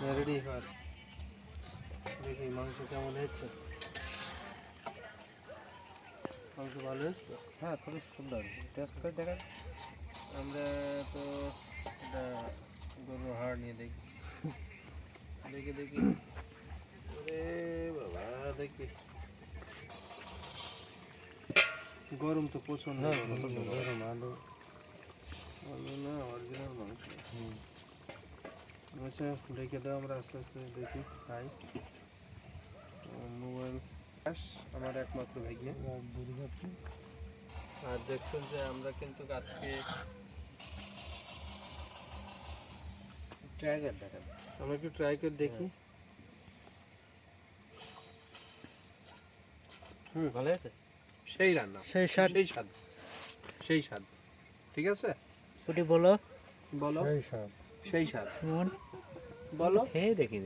Ready কর, দেখি মাংস কেমন হচ্ছে। মাংস ভালো হচ্ছে তো? হ্যাঁ, খুবই সুন্দর। টেস্ট করে দেখেন। আমরা তো এটা গরুর হাড় নিয়ে দেখি, দেখি দেখি। আরে বাবা, দেখি গরম তো প্রচন্ড গরম আলু। আলু না, অরিজিনাল মাংস। আচ্ছা দেখে দাও, আমরা আস্তে আস্তে দেখি খাই। মোবাইল আমার একমাত্র ভাগ্য। আর দেখছেন যে আমরা কিন্তু আজকে ট্রাই করে দেখেন। আমরা একটু ট্রাই করে দেখি। ভালো আছে? সেই রান্না, সেই স্বাদ। সেই স্বাদ, সেই স্বাদ। ঠিক আছে, ওটি বলো। বলো সেই স্বাদ। সেই স্বাদ শুনুন, বলো। খেয়ে দেখি।